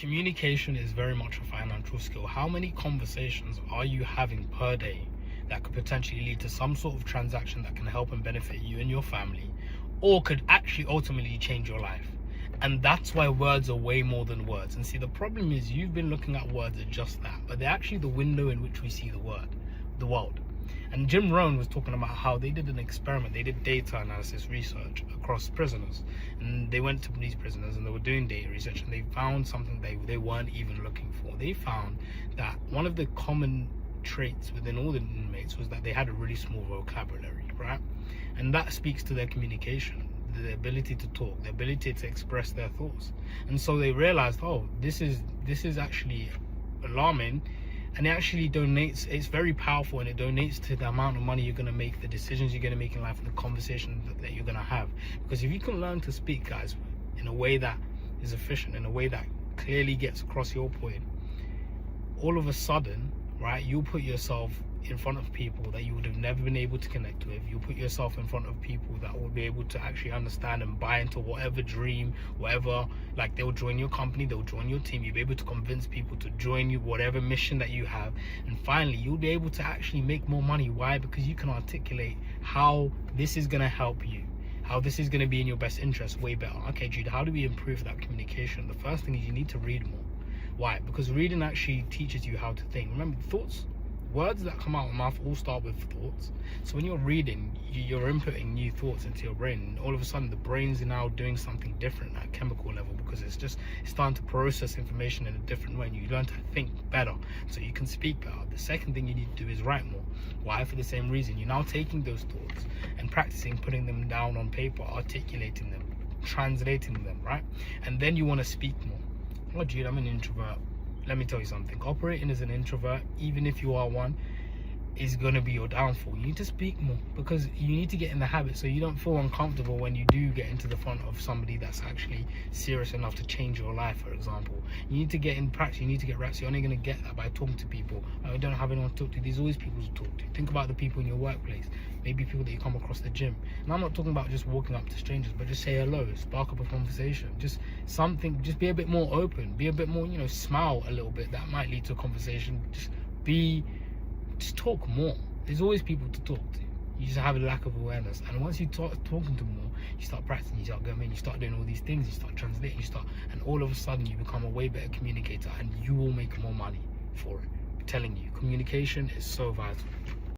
communication is very much a financial skill. How many conversations are you having per day that could potentially lead to some sort of transaction that can help and benefit you and your family, or could actually ultimately change your life? And that's why words are way more than words. And see, the problem is you've been looking at words as just that, but they're actually the window in which we see the world. And Jim Rohn was talking about how they did an experiment. They did data analysis research across prisoners, and they went to these prisoners and they were doing data research, and they found something they weren't even looking for. They found that one of the common traits within all the inmates was that they had a really small vocabulary, right? And that speaks to their communication, the ability to talk, the ability to express their thoughts. And so they realized, oh, this is actually alarming, and it actually donates. It's very powerful, and it donates to the amount of money you're going to make, the decisions you're going to make in life, and the conversations that you're going to have. Because if you can learn to speak, guys, in a way that is efficient, in a way that clearly gets across your point, all of a sudden, right, you'll put yourself in front of people that you would have never been able to connect with. You'll put yourself in front of people that will be able to actually understand and buy into whatever dream, whatever, like they'll join your company, they'll join your team. You'll be able to convince people to join you, whatever mission that you have. And finally, you'll be able to actually make more money. Why? Because you can articulate how this is going to help you, how this is going to be in your best interest way better. Okay, Jude, how do we improve that communication? The first thing is you need to read more. Why? Because reading actually teaches you how to think. Remember, thoughts, words that come out of my mouth all start with thoughts. So when you're reading, you're inputting new thoughts into your brain, and all of a sudden the brain's now doing something different at a chemical level, because it's starting to process information in a different way, and you learn to think better so you can speak better. The second thing you need to do is write more. Why? For the same reason. You're now taking those thoughts and practicing putting them down on paper, articulating them, translating them, right? And then you want to speak more. Oh, Jude, I'm an introvert. Let me tell you something. Operating as an introvert, even if you are one, is going to be your downfall. You need to speak more, because you need to get in the habit so you don't feel uncomfortable when you do get into the front of somebody that's actually serious enough to change your life, for example. You need to get in practice. You need to get reps. You're only going to get that by talking to people. I don't have anyone to talk to. There's always people to talk to. Think about the people in your workplace, maybe people that you come across the gym. And I'm not talking about just walking up to strangers, but just say hello, spark up a conversation, just something, just be a bit more open, be a bit more, smile a little bit. That might lead to a conversation. Just talk more. There's always people to talk to. You just have a lack of awareness. And once you start talking to more, you start practicing, you start going in, you start doing all these things, you start translating, and all of a sudden you become a way better communicator, and you will make more money for it. I'm telling you, communication is so vital.